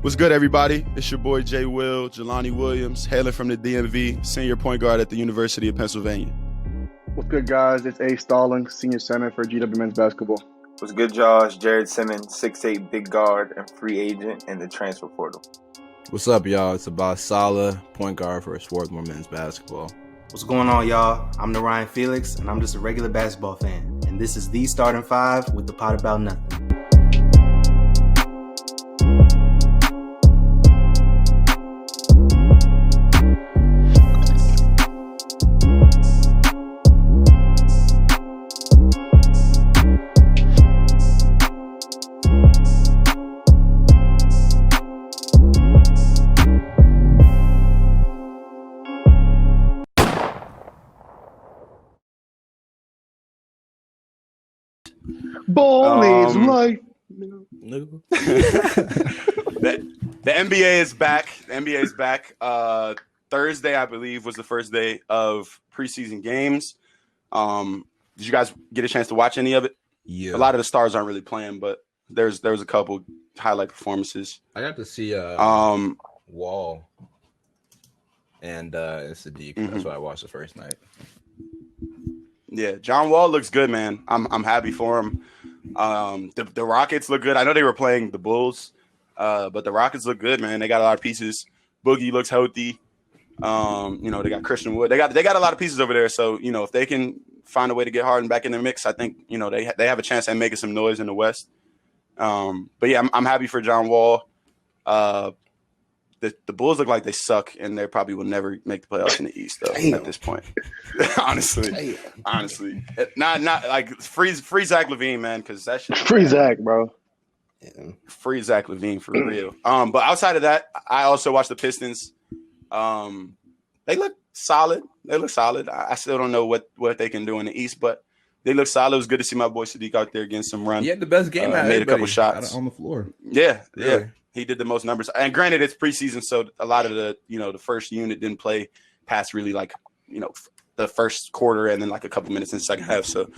What's good, everybody? It's your boy Jay Will, Jelani Williams, hailing from the DMV, senior point guard at the University of Pennsylvania. What's good, guys? It's A. Stalling, senior center for GW men's basketball. What's good, Josh? Jared Simmons, 6'8", big guard and free agent in the transfer portal. What's up, y'all? It's Abas Salah, point guard for Swarthmore men's basketball. What's going on, y'all? I'm Narayan Felix, and I'm just a regular basketball fan. And this is the Starting Five with the pot about nothing. Ball is right. The NBA is back. The NBA is back. Thursday, I believe, was the first day of preseason games. Did you guys get a chance to watch any of it? Yeah. A lot of the stars aren't really playing, but there was a couple highlight performances. I got to see Wall and Sadiq. Mm-hmm. That's what I watched the first night. Yeah, John Wall looks good, man. I'm happy for him. The Rockets look good. I know they were playing the Bulls, but the Rockets look good, man. They got a lot of pieces. Boogie looks healthy. They got Christian Wood. They got a lot of pieces over there. So, if they can find a way to get Harden back in the mix, I think, they have a chance at making some noise in the West. But yeah, I'm happy for John Wall. The Bulls look like they suck, and they probably will never make the playoffs in the East, though. Damn. At this point. honestly, not like free Zach LaVine, man, because that shit. Free Zach, bro. Yeah. Free Zach LaVine for real. But outside of that, I also watched the Pistons. They look solid. I still don't know what they can do in the East, but they look solid. It was good to see my boy Sadiq out there getting some run. He had the best game. Made a couple shots on the floor. Yeah, really. Yeah. He did the most numbers. And granted, it's preseason, so a lot of the first unit didn't play past really the first quarter and then like a couple minutes in the second half. So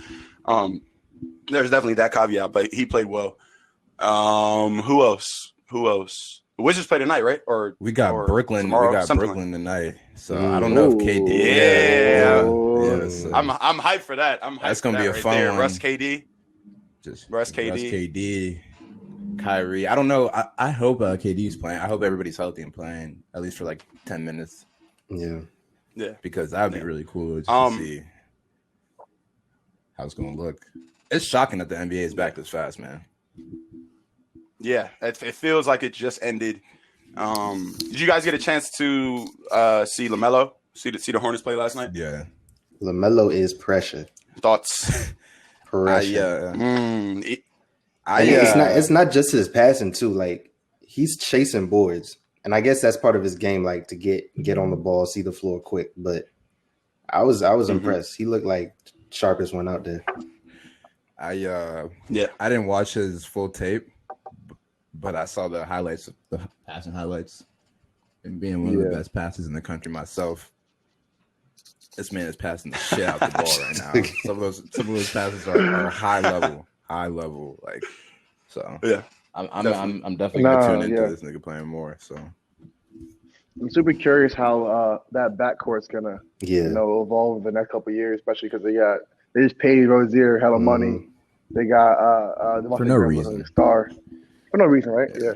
there's definitely that caveat, but he played well. Who else? The Wizards play tonight, right? Or we got Brooklyn. Tomorrow, we got Brooklyn tonight. So I don't know if KD. Yeah. So I'm hyped for that. That's gonna be a fun one. Russ KD. Russ KD. Kyrie. I don't know. I hope KD's playing. I hope everybody's healthy and playing at least for like 10 minutes. Yeah. Because that would be really cool to see how it's going to look. It's shocking that the NBA is back this fast, man. Yeah, it feels like it just ended. Did you guys get a chance to see LaMelo? See the Hornets play last night? Yeah. LaMelo is pressure. Thoughts? Pressure. It's not just his passing too. Like he's chasing boards, and I guess that's part of his game. Like to get on the ball, see the floor quick. But I was impressed. He looked like sharpest one out there. I didn't watch his full tape, but I saw the highlights, the passing highlights, and being one of the best passes in the country myself. This man is passing the shit out the ball right now. Some of those passes are high level, like so. Yeah, I'm definitely gonna tune into this nigga playing more. So I'm super curious how that backcourt's gonna evolve in the next couple of years, especially because they just paid Rozier hella money. They got for no reason. Star for no reason, right? Yeah.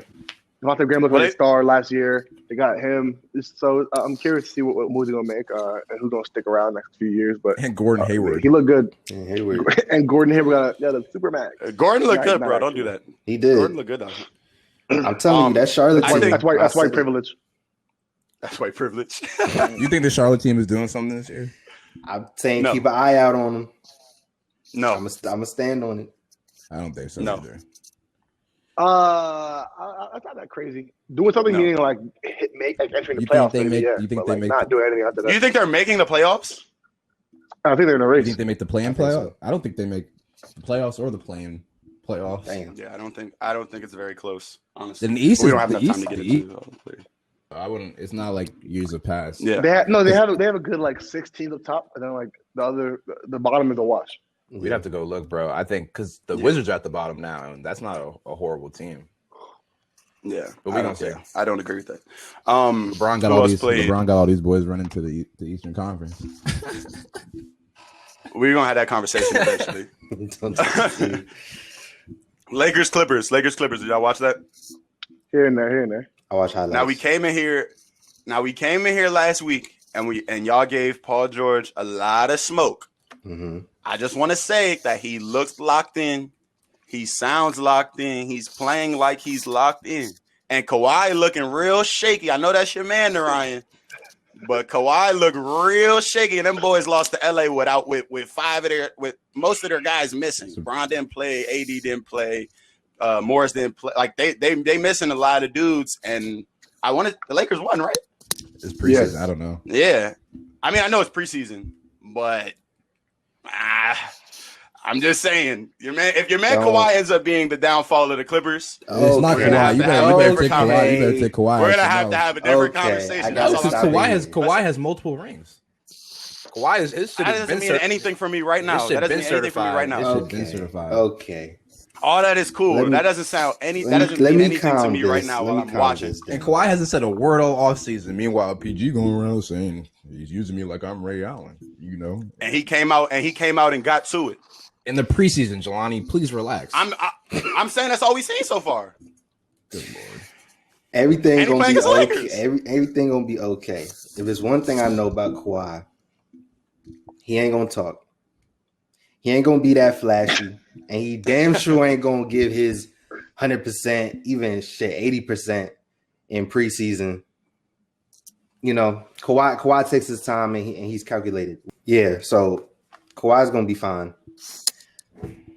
Devontae Graham looked like a star last year. They got him. So I'm curious to see what moves they're going to make and who's going to stick around next few years. And Gordon Hayward. He looked good. And Gordon Hayward got a super max. Gordon looked good, bro. Don't do that. He did. Gordon looked good, though. I'm telling you, that Charlotte team. That's white privilege. That's white privilege. You think the Charlotte team is doing something this year? I'm saying keep an eye out on them. No. I'm going to stand on it. I don't think so either. That's not that crazy. Doing something meaning like entering the playoffs. You think they make not doing anything after that? Do you think they're making the playoffs? I think they're in a race. You think they make the play-in playoffs? So. I don't think they make the playoffs or the play-in playoffs. Damn. Yeah, I don't think it's very close. Honestly, in the East, we don't have enough time to get into it. I wouldn't. It's not like years have passed. Yeah, they have a good like 6 teams up top, and then like the bottom is a wash. We'd have to go look, bro. I think because the Wizards are at the bottom now, and that's not a horrible team. Yeah, but we don't say. I don't agree with that. LeBron got all these boys running to the Eastern Conference. We're gonna have that conversation eventually. Lakers Clippers. Did y'all watch that? Here and there. I watch highlights. Now we came in here last week, and y'all gave Paul George a lot of smoke. Mm-hmm. I just want to say that he looks locked in. He sounds locked in. He's playing like he's locked in. And Kawhi looking real shaky. I know that's your man, Ryan. But Kawhi looked real shaky, and them boys lost to LA with most of their guys missing. Bron didn't play, AD didn't play, Morris didn't play. Like they missing a lot of dudes, and the Lakers won, right? It's preseason. Yes. I don't know. Yeah, I mean I know it's preseason, but I'm just saying, if your man Kawhi ends up being the downfall of the Clippers, it's not Kawhi. You better take Kawhi. You better take Kawhi. We're gonna have to have a different conversation. Kawhi has multiple rings. Kawhi is. That doesn't mean anything for me right now. That doesn't mean anything for me right now. Okay. All that is cool. That doesn't sound any. That doesn't mean anything to me right now while I'm watching. And Kawhi hasn't said a word all offseason. Meanwhile, PG going around saying he's using me like I'm Ray Allen. You know. And he came out and got to it. In the preseason, Jelani, please relax. I'm saying that's all we've seen so far. Good Lord. Everything gonna be okay. Everything gonna be okay. If there's one thing I know about Kawhi, he ain't gonna talk. He ain't gonna be that flashy, and he damn sure ain't gonna give his 100%, even 80% in preseason. You know, Kawhi takes his time and he's calculated. Yeah, so Kawhi's gonna be fine.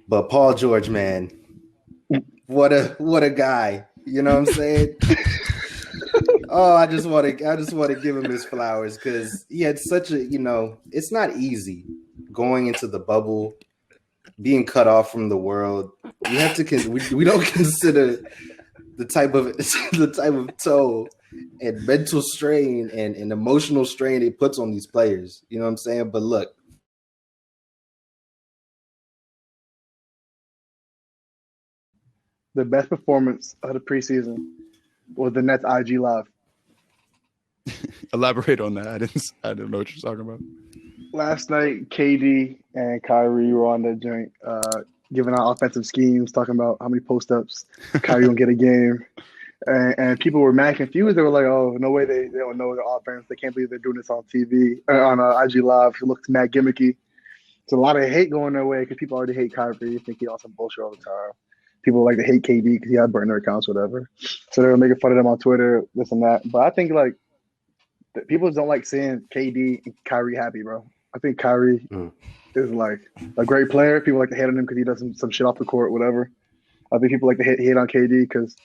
But Paul George, man, what a guy. You know what I'm saying? I just want to give him his flowers because he had such a, it's not easy going into the bubble, being cut off from the world. We have to we don't consider the type of toll and mental strain and emotional strain it puts on these players. You know what I'm saying? But look, the best performance of the preseason was the Nets IG Live. Elaborate on that. I didn't know what you're talking about. Last night, KD and Kyrie were on the joint, giving out offensive schemes, talking about how many post-ups Kyrie will get a game. And people were mad confused. They were like, oh, no way they don't know the offense. They can't believe they're doing this on TV, on IG Live. It looks mad gimmicky. It's a lot of hate going their way because people already hate Kyrie. Think he on some bullshit all the time. People like to hate KD because he had burner accounts, whatever. So they were making fun of them on Twitter, this and that. But I think people don't like seeing KD and Kyrie happy, bro. I think Kyrie is like a great player. People like to hate on him because he does some shit off the court, whatever. I think people like to hate on KD because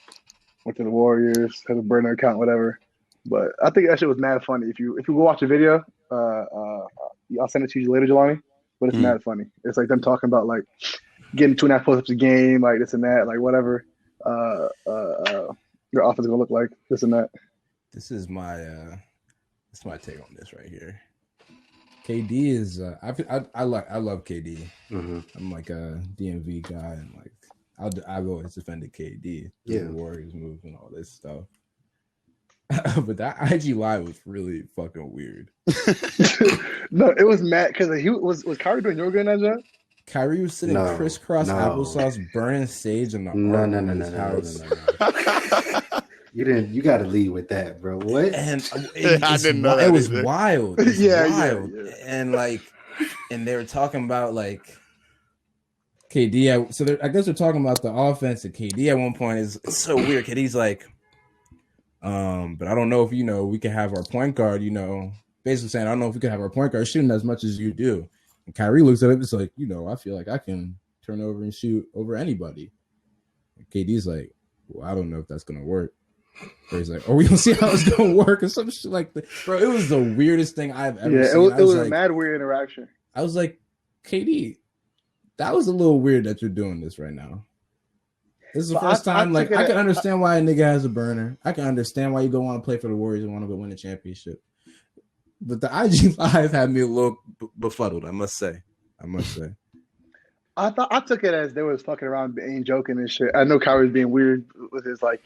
went to the Warriors, has a burner account, whatever. But I think that shit was mad funny. If you go watch the video, I'll send it to you later, Jelani. But it's mad funny. It's like them talking about like getting 2.5 post-ups a game, like this and that, like whatever your offense is gonna look like, this and that. This is my take on this right here. KD is I love KD. Mm-hmm. I'm like a DMV guy, and like I've always defended KD. The Warriors move and all this stuff. But that IG Live was really fucking weird. No, it was mad because he was Kyrie doing yoga in that job? Kyrie was sitting crisscross applesauce, burning sage in the house. You got to lead with that, bro. What? And I didn't know that it was either. wild. It was wild. Yeah. And they were talking about like KD. So I guess they're talking about the offense. And KD at one point is so weird. KD's like, but I don't know if we can have our point guard. Basically saying I don't know if we can have our point guard shooting as much as you do. And Kyrie looks at it. It's like I feel like I can turn over and shoot over anybody. And KD's like, well, I don't know if that's gonna work. So he's like, we gonna see how it's gonna work or some shit like that. Bro, it was the weirdest thing I've ever seen. It was a mad weird interaction. I was like, KD, that was a little weird that you're doing this right now. This is the first time. I can understand why a nigga has a burner. I can understand why you don't want to play for the Warriors and want to go win a championship. But the IG Live had me a little befuddled, I must say. I took it as they was fucking around, being joking and shit. I know Kyrie was being weird with his like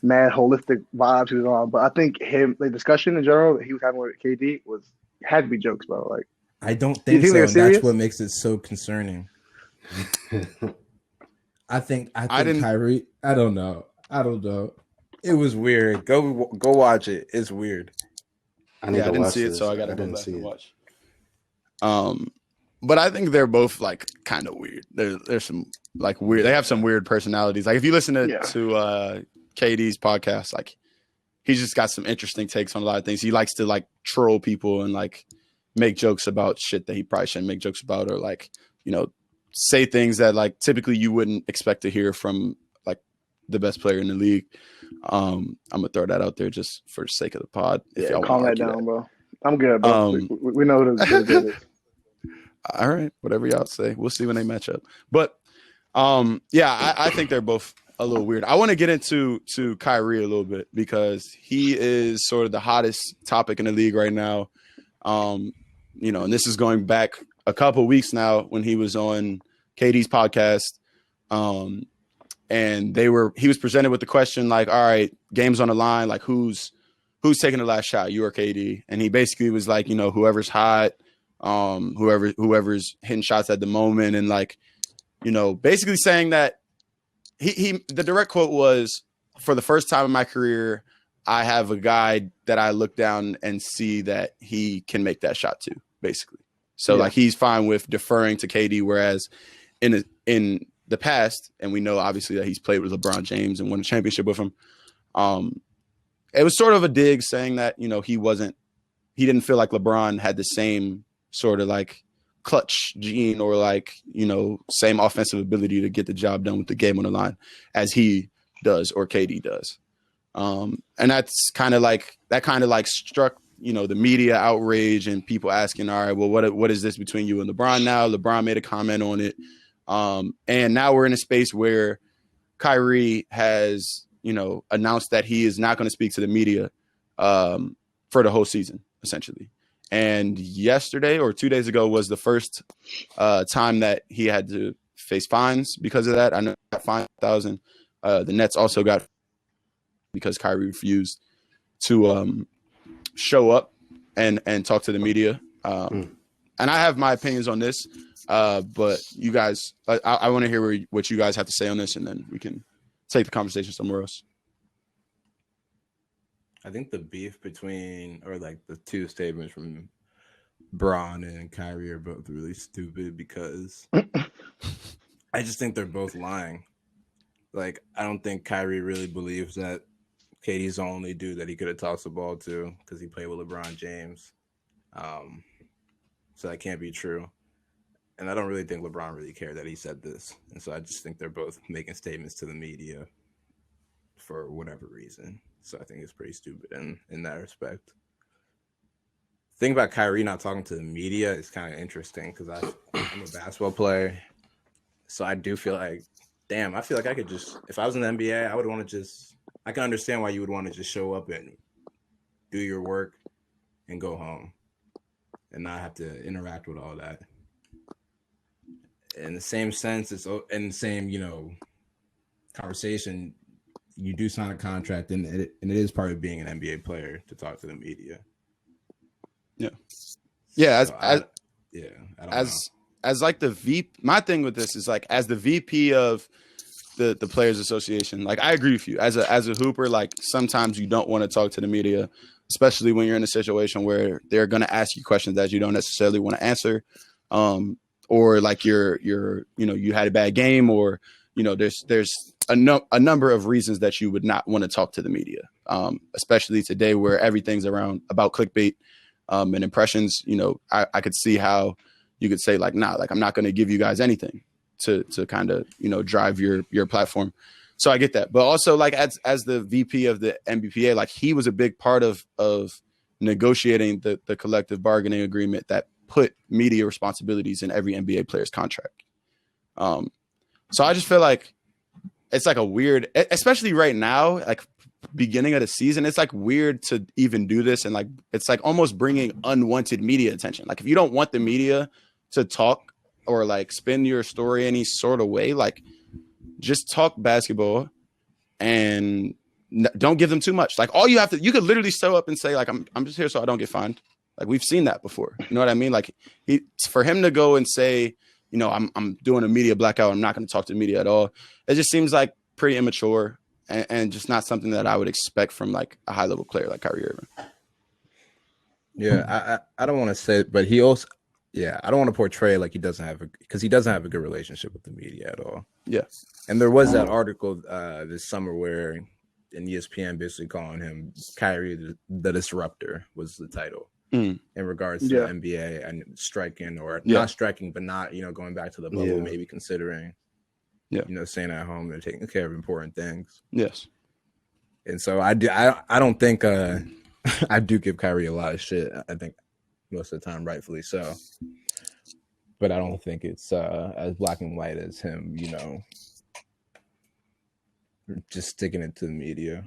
mad holistic vibes he was on. But I think the discussion in general that he was having with KD had to be jokes, bro. Like, I don't you think so. they're And serious? that's what makes it so concerning. I think Kyrie. I don't know. It was weird. Go watch it. It's weird. I didn't see it, so I gotta go back and watch. But I think they're both like kind of weird. There's some like weird. They have some weird personalities. Like if you listen to KD's podcast, like he's just got some interesting takes on a lot of things. He likes to like troll people and like make jokes about shit that he probably shouldn't make jokes about, or like, you know, say things that like typically you wouldn't expect to hear from like the best player in the league. I'm gonna throw that out there just for the sake of the pod. If y'all calm that down, bro. I'm good, bro. We know what it is. All right, whatever y'all say. We'll see when they match up. But I think they're both a little weird. I want to get into Kyrie a little bit because he is sort of the hottest topic in the league right now. You know, and this is going back a couple weeks now when he was on KD's podcast. And he was presented with the question like, all right, game's on the line, like who's taking the last shot, you or KD? And he basically was like, you know, whoever's hot, whoever's hitting shots at the moment, and like, you know, basically saying that the direct quote was, for the first time in my career, I have a guy that I look down and see that he can make that shot too, basically. So like he's fine with deferring to KD, whereas in the past, and we know obviously that he's played with LeBron James and won a championship with him. It was sort of a dig saying that, you know, he didn't feel like LeBron had the same sort of like clutch gene or like, you know, same offensive ability to get the job done with the game on the line as he does or KD does. And that's kind of like struck, you know, the media outrage and people asking, all right, well, what is this between you and LeBron now? LeBron made a comment on it. And now we're in a space where Kyrie has, you know, announced that he is not going to speak to the media for the whole season, essentially. And yesterday or 2 days ago was the first time that he had to face fines because of that. I know he got fined $1,000. The Nets also got because Kyrie refused to show up and talk to the media. And I have my opinions on this. But you guys, I want to hear what you guys have to say on this, and then we can take the conversation somewhere else. I think the beef between, or like the two statements from Braun and Kyrie are both really stupid because I just think they're both lying. Like, I don't think Kyrie really believes that KD's the only dude that he could have tossed the ball to because he played with LeBron James. So that can't be true. And I don't really think LeBron really cared that he said this. And so I just think they're both making statements to the media for whatever reason. So I think it's pretty stupid in that respect. The thing about Kyrie not talking to the media is kind of interesting because I'm a basketball player. So I do feel like, I feel like I could just, if I was in the NBA, I would want to just, I can understand why you would want to just show up and do your work and go home and not have to interact with all that. In the same sense, it's in the same, you know, conversation, you do sign a contract, and it is part of being an NBA player to talk to the media. Yeah. As like the VP, my thing with this is like as the VP of the Players Association, like I agree with you. As a hooper, like sometimes you don't want to talk to the media, especially when you're in a situation where they're going to ask you questions that you don't necessarily want to answer. Or like you're you know, you had a bad game, or you know, there's a number of reasons that you would not want to talk to the media, especially today where everything's about clickbait and impressions. You know, I could see how you could say like, nah, like I'm not going to give you guys anything to kind of, you know, drive your platform. So I get that, but also like as the VP of the NBPA, like he was a big part of negotiating the collective bargaining agreement that put media responsibilities in every NBA player's contract. So I just feel like it's like a weird, especially right now, like beginning of the season, it's like weird to even do this. And like, it's like almost bringing unwanted media attention. Like if you don't want the media to talk or like spin your story any sort of way, like just talk basketball and don't give them too much. Like all you could literally show up and say like, I'm just here so I don't get fined. Like we've seen that before. You know what I mean? Like for him to go and say, you know, I'm doing a media blackout. I'm not going to talk to the media at all. It just seems like pretty immature and just not something that I would expect from like a high level player like Kyrie Irving. Yeah, I don't want to say it, but he also, I don't want to portray like he doesn't have a good relationship with the media at all. Yeah. And there was that article this summer where in ESPN basically calling him Kyrie the Disruptor was the title in regards to the NBA and striking or not striking, but not, you know, going back to the bubble, maybe considering, you know, staying at home and taking care of important things. Yes. And so I don't think I do give Kyrie a lot of shit. I think most of the time, rightfully so. But I don't think it's as black and white as him, you know, just sticking it to the media.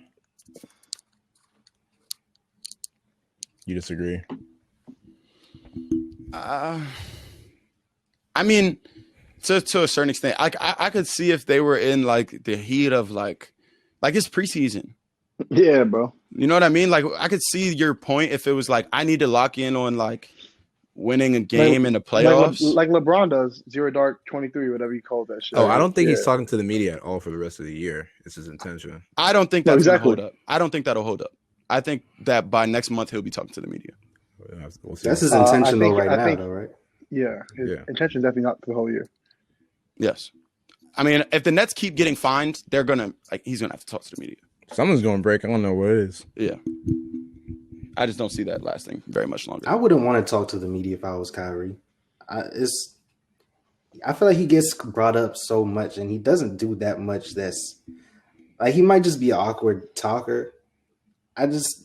You disagree? I mean, to a certain extent, I could see if they were in like the heat of like it's preseason. Yeah, bro. You know what I mean? Like I could see your point if it was like I need to lock in on like winning a game in the playoffs, like LeBron does, 0 dark 23, whatever you call that shit. Oh, I don't think he's talking to the media at all for the rest of the year. It's his intention. I don't think that's gonna hold up. I don't think that'll hold up. I think that by next month he'll be talking to the media. That's his intention though, right? Yeah, his intention is definitely not for the whole year. Yes, I mean if the Nets keep getting fined, they're gonna he's gonna have to talk to the media. Someone's gonna break. I don't know what it is. Yeah. I just don't see that lasting very much longer. I wouldn't want to talk to the media if I was Kyrie. I feel like he gets brought up so much, and he doesn't do that much. That's like he might just be an awkward talker.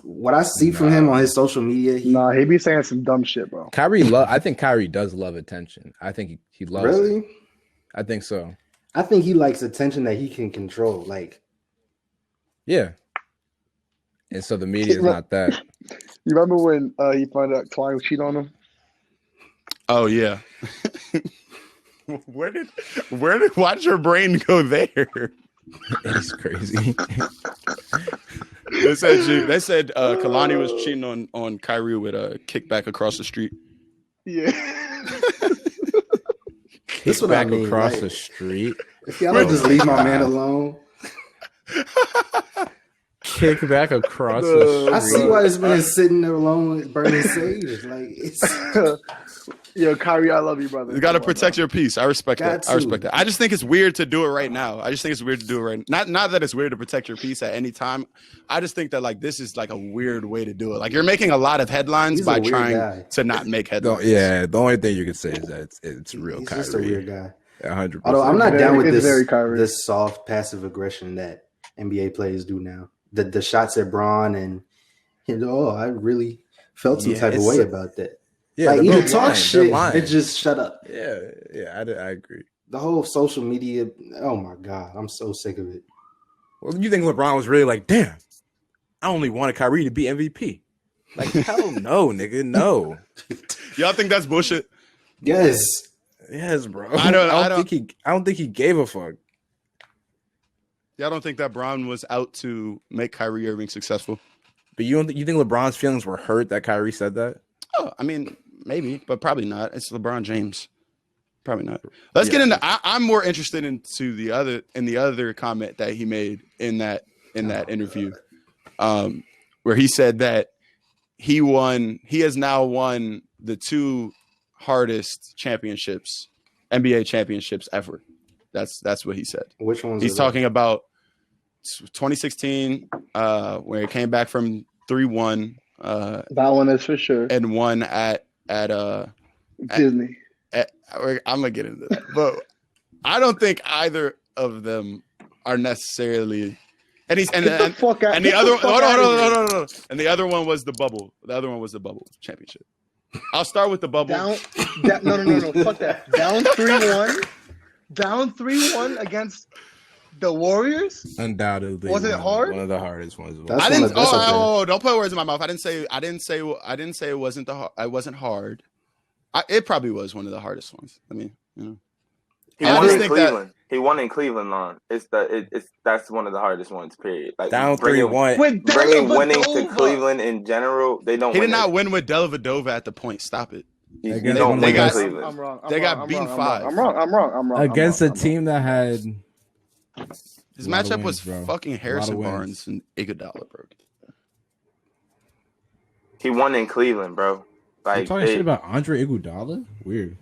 What I see from him on his social media, he be saying some dumb shit, bro. I think Kyrie does love attention. I think he loves it. Really? I think so. I think he likes attention that he can control. Like, yeah. And so the media is not that. You remember when he found out Klein was cheating on him? Oh yeah. Why did your brain go there? It's crazy. They said Kalani was cheating on Kyrie with a kickback across the street. Yeah. This what I mean, across the street. If y'all don't just leave my man alone. Kick back across the street. I see why this man is sitting there alone burning sage. Like it's Yo, Kyrie, I love you, brother. You got to protect your peace. I respect that. I respect that. I just think it's weird to do it right now. I just think it's weird to do it right now. Not that it's weird to protect your peace at any time. I just think that like this is like a weird way to do it. Like you're making a lot of headlines by trying to not make headlines. Yeah, the only thing you can say is that it's real He's Kyrie. just a weird guy. 100%. Although I'm not down with this soft passive aggression that NBA players do now. The shots at Braun and I really felt some type of way about that. Yeah, like either talk shit or just shut up. Yeah, I agree. The whole social media, oh my God, I'm so sick of it. Well, you think LeBron was really like, damn, I only wanted Kyrie to be MVP. Like, hell no, nigga, no. Y'all think that's bullshit? Yes, bro. I don't think he gave a fuck. Y'all don't think that Bron was out to make Kyrie Irving successful? But you think LeBron's feelings were hurt that Kyrie said that? Oh, I mean, maybe, but probably not. It's LeBron James. Probably not. Let's get into. I'm more interested into the other comment that he made in that interview, where he said that he has now won the 2 hardest championships, NBA championships ever. That's what he said. Which ones? He's talking about 2016, where he came back from 3-1. That one is for sure. And one at Disney. I'm gonna get into that, but I don't think either of them are necessarily. And the other one was the bubble. The other one was the bubble championship. I'll start with the bubble. No. Fuck that. Down 3-1. Down 3-1 against the Warriors. Undoubtedly, wasn't it hard? One of the hardest ones. Don't put words in my mouth. I didn't say it wasn't it wasn't hard. It probably was one of the hardest ones. I mean, He won in Cleveland. He won in Cleveland. On that's one of the hardest ones. Period. Like down 3-1. Bringing winning to Cleveland in general, they don't. He did not win with Dellavedova at the point. Stop it. They got Cleveland. I'm wrong. They got beaten 5. I'm wrong. Against a team that had his matchup was fucking Harrison Barnes and Iguodala, bro. He won in Cleveland, bro. Like you talking shit about Andre Iguodala? Weird.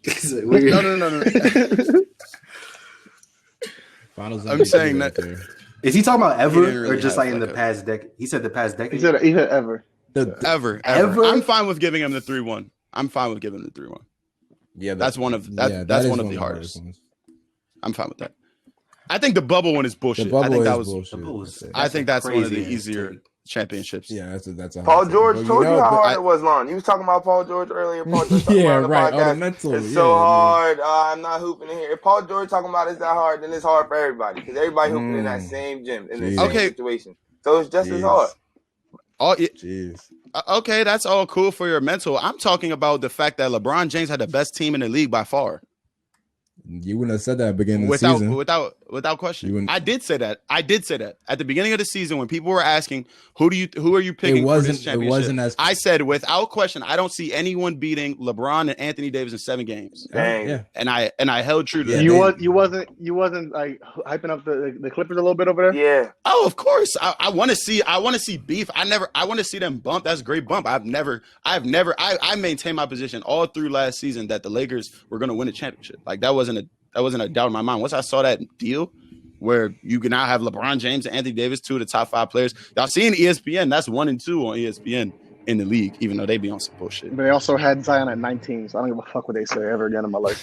No. Finals I'm saying that. Is he talking about ever really or just like in the past decade? He said the past decade. He said ever. Ever. I'm fine with giving him the 3-1. I'm fine with giving him the 3-1. Yeah, that's one of the hardest. I'm fine with that. I think the bubble one is bullshit. I think that was bullshit. I think that's one of the easier championships. Yeah, that's a Paul George told you how hard it was, Lon. You was talking about Paul George earlier. Paul George talking about right. The podcast. Oh, the mental. It's so hard. I'm not hooping in here. If Paul George talking about it's that hard, then it's hard for everybody because everybody hooping in that same gym in the same situation. So it's just as hard. Okay, that's all cool for your mental. I'm talking about the fact that LeBron James had the best team in the league by far. You wouldn't have said that at the beginning of the season. Without question. I did say that. At the beginning of the season when people were asking who are you picking for this championship? It wasn't as I said without question, I don't see anyone beating LeBron and Anthony Davis in 7 games. Dang. Yeah. And I held true to that. You wasn't like hyping up the Clippers a little bit over there? Yeah. Oh, of course. I want to see beef. I want to see them bump. That's a great bump. I maintained my position all through last season that the Lakers were going to win a championship. Like that wasn't a doubt in my mind. Once I saw that deal where you can now have LeBron James and Anthony Davis, 2 of the top 5 players. Y'all seeing ESPN, that's 1 and 2 on ESPN in the league, even though they be on some bullshit. But they also had Zion at 19, so I don't give a fuck what they say ever again in my life.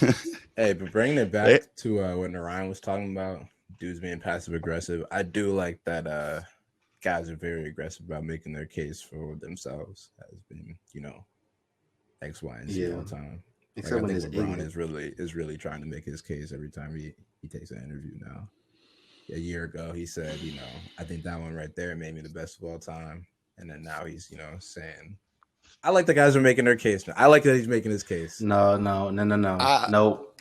Hey, but bringing it back to what Narayan was talking about, dudes being passive aggressive, I do like that guys are very aggressive about making their case for themselves as being, X, Y, and Z all the time. Except when LeBron is really trying to make his case every time he takes an interview now. A year ago, he said, I think that one right there made me the best of all time. And then now he's, saying, I like the guys who are making their case. I like that he's making his case. No.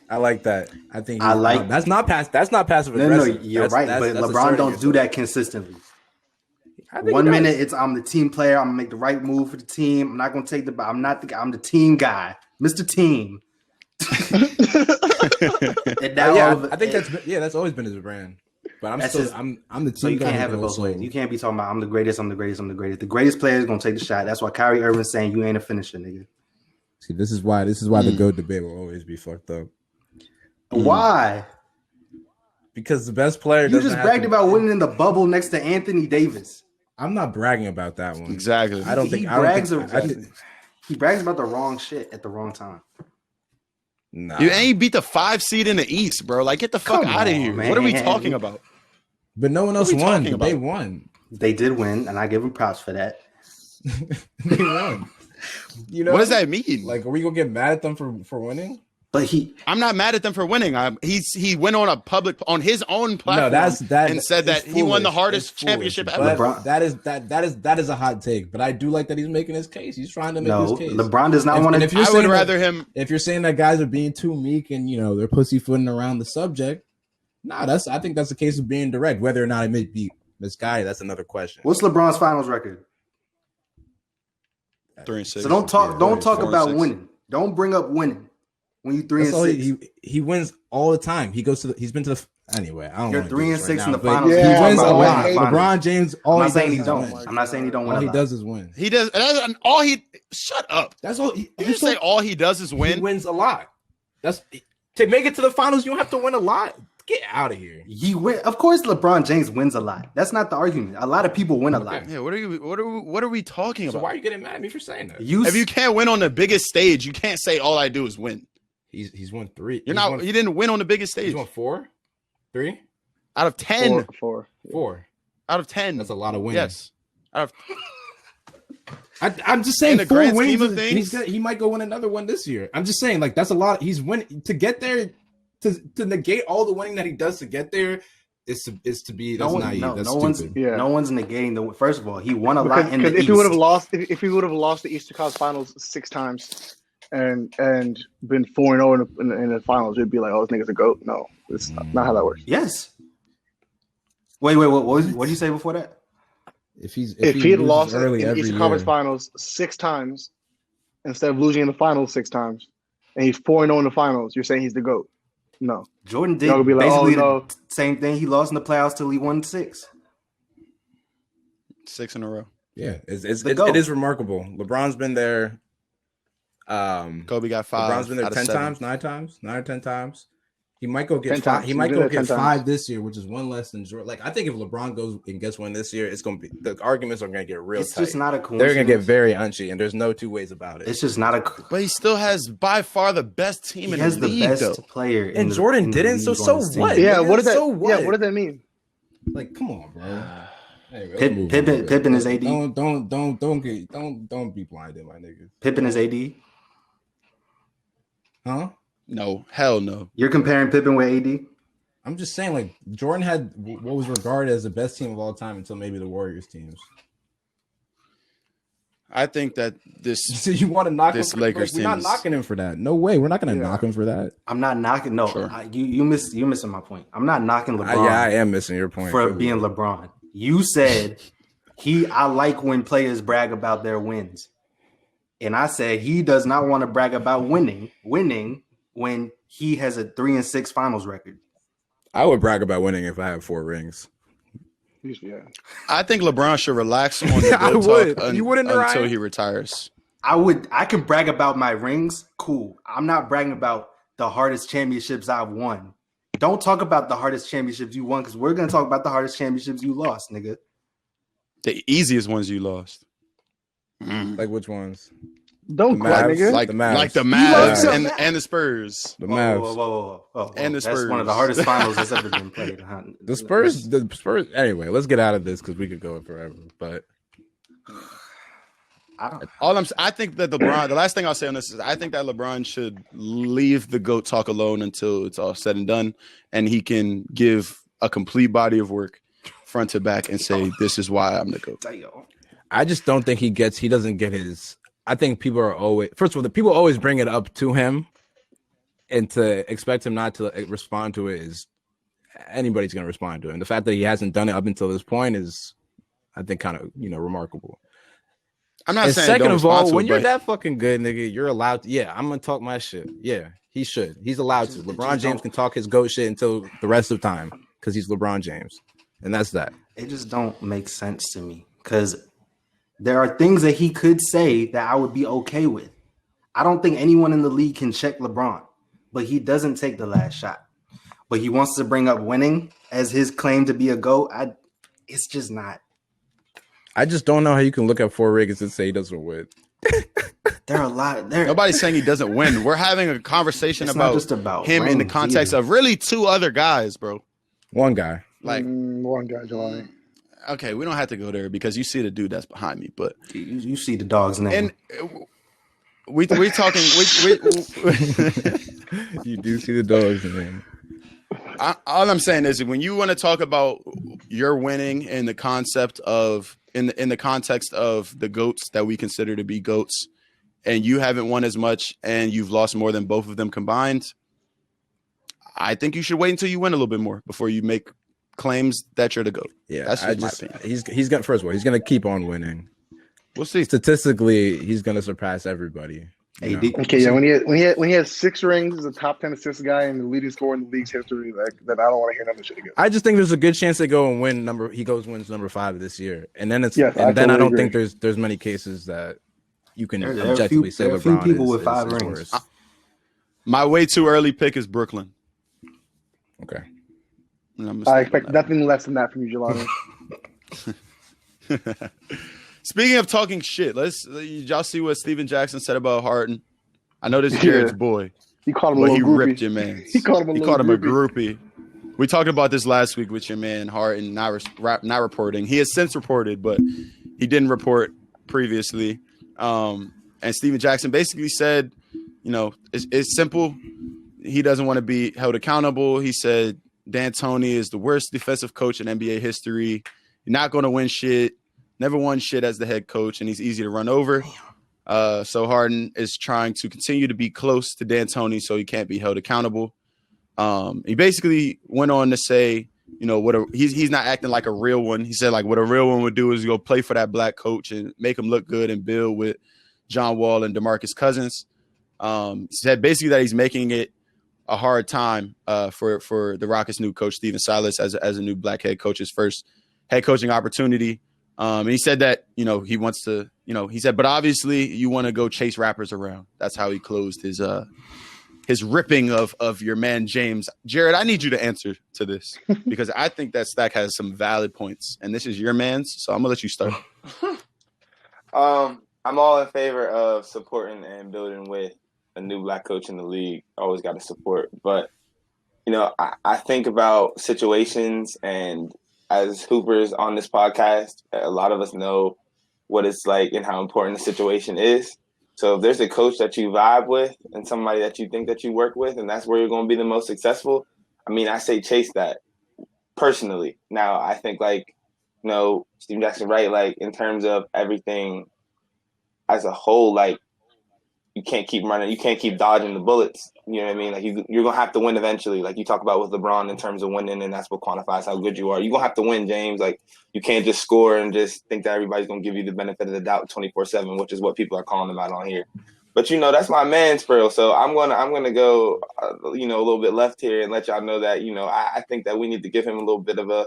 I like that. I think that's not passive aggressive. No, you're right. But LeBron don't do that consistently. 1 minute it's I'm the team player. I'm gonna make the right move for the team. I'm not gonna take I'm the team guy, Mr. Team. And now I think that's always been his brand. But I'm the team. So you can't have it both ways. You can't be talking about I'm the greatest. The greatest player is gonna take the shot. That's why Kyrie Irving's saying you ain't a finisher, nigga. See, this is why the GOAT debate will always be fucked up. Why? Because the best player. You just bragged about winning in the bubble next to Anthony Davis. I'm not bragging about that one. Exactly. He brags about the wrong shit at the wrong time. Nah. You ain't beat the 5 seed in the East, bro. Like, get the fuck out of here. Man. What are we talking about? But no one else won. They won. They did win, and I give them props for that. They won. What does that mean? Like, are we gonna get mad at them for winning? But I'm not mad at them for winning. He went on his own platform and said that he won the hardest championship ever. That is a hot take. But I do like that he's making his case. He's trying to make his case. LeBron does not want to. I would rather him. If you're saying that guys are being too meek and they're pussyfooting around the subject, I think that's a case of being direct. Whether or not it may be misguided, that's another question. What's LeBron's finals record? 3-6. So don't talk about winning. Don't bring up winning. When you 3-6, he wins all the time. He's been to the anyway. I don't. You're 3-6 in the finals. Yeah, he wins a lot. LeBron James. I'm not saying he don't. I'm not saying he don't win. All he does is win. He does. Shut up. That's all. You say all he does is win. He wins a lot. That's to make it to the finals. You don't have to win a lot. Get out of here. Of course, LeBron James wins a lot. That's not the argument. A lot of people win a lot. Yeah. What are we talking about? So why are you getting mad at me for saying that? If you can't win on the biggest stage, you can't say all I do is win. He's won 3. He didn't win on the biggest stage. He's won 4, 3 out of 10. 4 out of 10. That's a lot of wins. Yes. I'm just saying, in the grand scheme of things, he might go win another one this year. I'm just saying, like, that's a lot. He's winning to get there. To negate all the winning that he does to get there is to be naive. That's stupid. No one's negating the. First of all, he won a lot in the East. If he would have lost the Eastern Conference Finals 6 times, and been 4-0 in the finals, it'd be like, oh, this nigga's a GOAT. No, it's not how that works. Yes. Wait. What did you say before that? If he had lost in Eastern Conference Finals 6 times instead of losing in the finals 6 times, and he's 4-0 in the finals, you're saying he's the GOAT? No. Jordan did be like, basically the same thing. He lost in the playoffs till he won 6. 6 in a row. Yeah, it is remarkable. LeBron's been there. Kobe got 5. LeBron's been there 10 times, 9 times, 9 or 10 times. He might go get 5. He might go get 5 this year, which is one less than Jordan. Like, I think if LeBron goes and gets one this year, it's gonna be, the arguments are gonna get real tight. It's just not a coincidence. They're gonna get very unchy, and there's no 2 ways about it. It's just not a. But he still has by far the best team in the league. He has the best player, and Jordan didn't. So what? Yeah, what does that? So what? Yeah, what does that mean? Like, come on, bro. Anyway, Pippen is AD. Don't be blinded, my nigga. Pippen is AD. Huh? No, hell no. You're comparing Pippen with AD? I'm just saying, like, Jordan had what was regarded as the best team of all time until maybe the Warriors teams. I think that this. So you want to knock this him? Lakers We're not knocking him for that. No way. We're not going to knock him for that. I'm not knocking. No, sure. You're missing my point. I'm not knocking LeBron. I am missing your point for being LeBron. You said I like when players brag about their wins. And I said he does not want to brag about winning when he has a 3-6 finals record. I would brag about winning if I had 4 rings. Yeah. I think LeBron should relax on the talk you wouldn't until he retires. I can brag about my rings. Cool. I'm not bragging about the hardest championships I've won. Don't talk about the hardest championships you won, because we're going to talk about the hardest championships you lost, nigga. The easiest ones you lost. Like which ones? Don't cry, nigga. Like the Mavs and the Spurs. The Mavs. Whoa. And the Spurs. That's one of the hardest finals that's ever been played. Huh? The Spurs. Anyway, let's get out of this because we could go forever. But I think that LeBron. The last thing I'll say on this is I think that LeBron should leave the GOAT talk alone until it's all said and done, and he can give a complete body of work, front to back, and say this is why I'm the GOAT. I just don't think he doesn't get his. I think people are always, first of all, the people always bring it up to him, and to expect him not to respond to it is anybody's going to respond to him. The fact that he hasn't done it up until this point is, I think, kind of, remarkable. I'm not saying. Second of all, when you're that fucking good, nigga, you're allowed to. Yeah, I'm gonna talk my shit. Yeah, he should. He's allowed to. LeBron James can talk his GOAT shit until the rest of the time because he's LeBron James, and that's that. It just don't make sense to me because there are things that he could say that I would be okay with. I don't think anyone in the league can check LeBron, but he doesn't take the last shot. But he wants to bring up winning as his claim to be a GOAT. It's just not. I just don't know how you can look at 4 rings and say he doesn't win. There are a lot. Nobody's saying he doesn't win. We're having a conversation about him in the context of really 2 other guys, bro. One guy. Like one guy, July. Okay, we don't have to go there because you see the dude that's behind me, but you see the dog's name. And we talking. You do see the dog's name. All I'm saying is when you want to talk about your winning in the concept of in the context of the GOATs that we consider to be GOATs, and you haven't won as much and you've lost more than both of them combined, I think you should wait until you win a little bit more before you make claims that you're the GOAT. Yeah, that's just my opinion. He's gonna, first of all, he's gonna keep on winning. We'll see. Statistically, he's gonna surpass everybody. Okay, yeah. When he has 6 rings, he's a top 10 assist guy and the leading scorer in the league's history. That I don't want to hear nothing shit again. I just think there's a good chance they go and win wins number 5 this year, and then it's yes, and then I don't think there's many cases that you can objectively say LeBron. There are a few people with 5 rings. My way too early pick is Brooklyn. Okay. I expect nothing less than that from you, Jelani. Speaking of talking shit, y'all see what Steven Jackson said about Harden? I know this is Jared's boy. He called him a groupie. Ripped your man. He called him a groupie. We talked about this last week with your man Harden not reporting. He has since reported, but he didn't report previously. And Steven Jackson basically said, it's simple. He doesn't want to be held accountable. He said D'Antoni is the worst defensive coach in NBA history. You're not going to win shit. Never won shit as the head coach, and he's easy to run over. So Harden is trying to continue to be close to D'Antoni so he can't be held accountable. He basically went on to say, he's not acting like a real one. He said, like, what a real one would do is go play for that black coach and make him look good and build with John Wall and DeMarcus Cousins. He said basically that he's making it a hard time for the Rockets' new coach, Stephen Silas, as a new black head coach, his first head coaching opportunity. And he said that, he wants to, he said, but obviously you want to go chase rappers around. That's how he closed his ripping of your man, James. Jared, I need you to answer to this because I think that Stack has some valid points and this is your man's. So I'm gonna let you start. I'm all in favor of supporting and building with a new black coach in the league. Always got to support. But, I think about situations, and as Hoopers on this podcast, a lot of us know what it's like and how important the situation is. So if there's a coach that you vibe with and somebody that you think that you work with, and that's where you're going to be the most successful, I say chase that personally. Now, I think Steve Jackson, right? In terms of everything as a whole, you can't keep running. You can't keep dodging the bullets. You know what I mean? You're going to have to win eventually. Like you talk about with LeBron in terms of winning, and that's what quantifies how good you are. You're going to have to win, James. You can't just score and just think that everybody's going to give you the benefit of the doubt 24/7, which is what people are calling him out on here. But, that's my man, Spurl. So I'm going to go, a little bit left here and let y'all know that, I think that we need to give him a little bit of a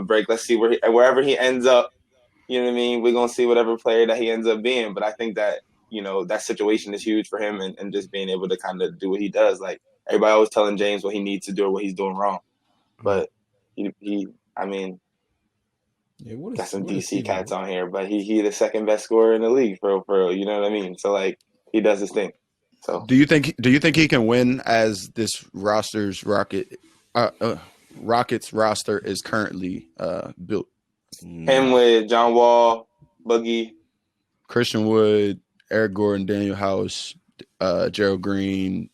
break. Let's see wherever he ends up. You know what I mean? We're going to see whatever player that he ends up being. But I think that, that situation is huge for him and just being able to kind of do what he does. Like everybody always telling James what he needs to do or what he's doing wrong. But got some DC cats on here, but he the second best scorer in the league for real. You know what I mean? So he does his thing. So do you think he can win as this Rockets roster is currently built? Him with John Wall, Boogie, Christian Wood, Eric Gordon, Daniel House, Gerald Green.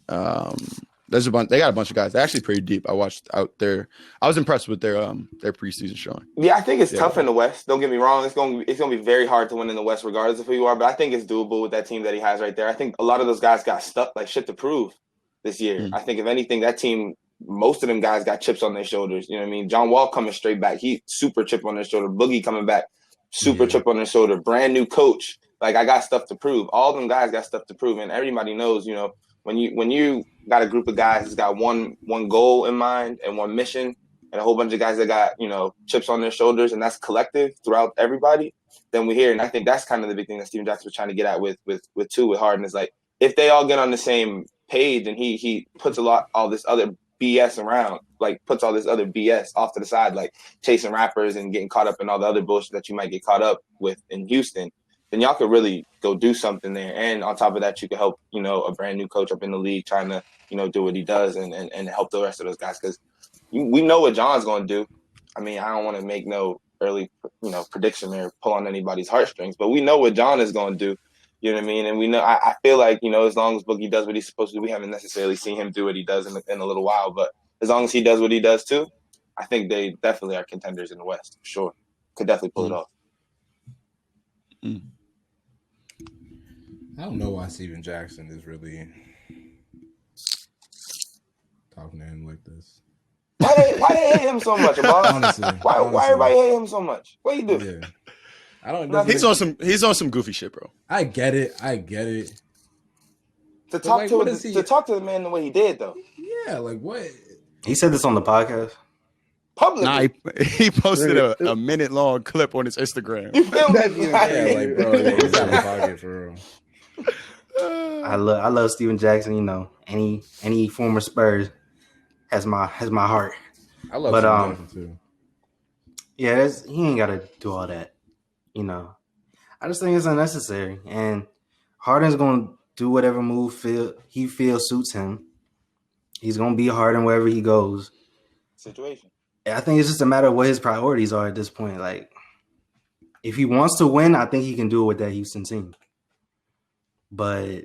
There's a bunch. They got a bunch of guys. They're actually pretty deep. I watched out there. I was impressed with their preseason showing. Yeah, I think it's tough in the West. Don't get me wrong. It's going to be very hard to win in the West, regardless of who you are. But I think it's doable with that team that he has right there. I think a lot of those guys got stuck like shit to prove this year. I think if anything, that team, most of them guys got chips on their shoulders. You know what I mean? John Wall coming straight back. He super chip on their shoulder. Boogie coming back, super chip on their shoulder. Brand new coach. I got stuff to prove. All them guys got stuff to prove, and everybody knows. When you got a group of guys that's got one goal in mind and one mission, and a whole bunch of guys that got chips on their shoulders, and that's collective throughout everybody, then we're here. And I think that's kind of the big thing that Stephen Jackson was trying to get at with Harden is if they all get on the same page and he puts all this other BS around, puts all this other BS off to the side, chasing rappers and getting caught up in all the other bullshit that you might get caught up with in Houston, then y'all could really go do something there. And on top of that, you could help, a brand new coach up in the league trying to, do what he does and help the rest of those guys. Because we know what John's going to do. I don't want to make no early, prediction or pull on anybody's heartstrings, but we know what John is going to do. You know what I mean? And we know, I feel like, as long as Boogie does what he's supposed to do, we haven't necessarily seen him do what he does in a little while. But as long as he does what he does too, I think they definitely are contenders in the West, for sure. Could definitely pull it off. I don't know why Stephen Jackson is really talking to him like this. Why they hate him so much, Bob? Honestly, why everybody hate him so much? What you do? Yeah. I don't know. He's on some goofy shit, bro. I get it. To talk to the man the way he did, though. Yeah, what? He said this on the podcast. Publicly. Nah, he posted a minute-long clip on his Instagram. You feel me? Bro, he's out of pocket for real. I love Stephen Jackson. Any former Spurs has my heart. I love Stephen Jackson too. Yeah, he ain't got to do all that. I just think it's unnecessary. And Harden's going to do whatever move he feels suits him. He's going to be Harden wherever he goes. Situation. I think it's just a matter of what his priorities are at this point. If he wants to win, I think he can do it with that Houston team. But,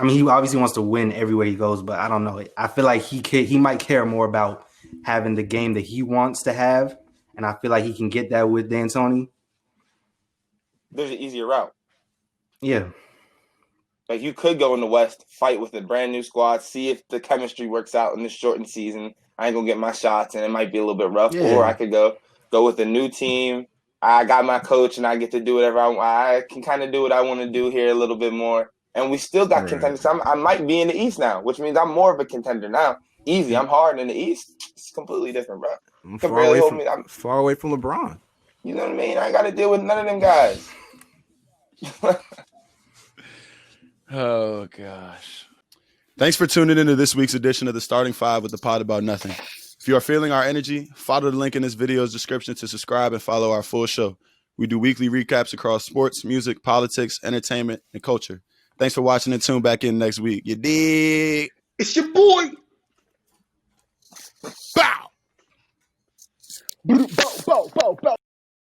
he obviously wants to win everywhere he goes, but I don't know. I feel like he might care more about having the game that he wants to have, and I feel like he can get that with D'Antoni. There's an easier route. Yeah. Like, you could go in the West, fight with a brand new squad, see if the chemistry works out in this shortened season. I ain't gonna get my shots, and it might be a little bit rough. Yeah. Or I could go with a new team. I got my coach, and I get to do whatever I want. I can kind of do what I want to do here a little bit more. And we still got contenders. I might be in the East now, which means I'm more of a contender now. Easy. I'm hard in the East. It's completely different, bro. I'm far away from LeBron. You know what I mean? I got to deal with none of them guys. Oh, gosh. Thanks for tuning into this week's edition of the Starting Five with the Pod About Nothing. If you are feeling our energy, follow the link in this video's description to subscribe and follow our full show. We do weekly recaps across sports, music, politics, entertainment, and culture. Thanks for watching and tune back in next week. You dig? It's your boy. Bow! Bow, bow, bow, bow.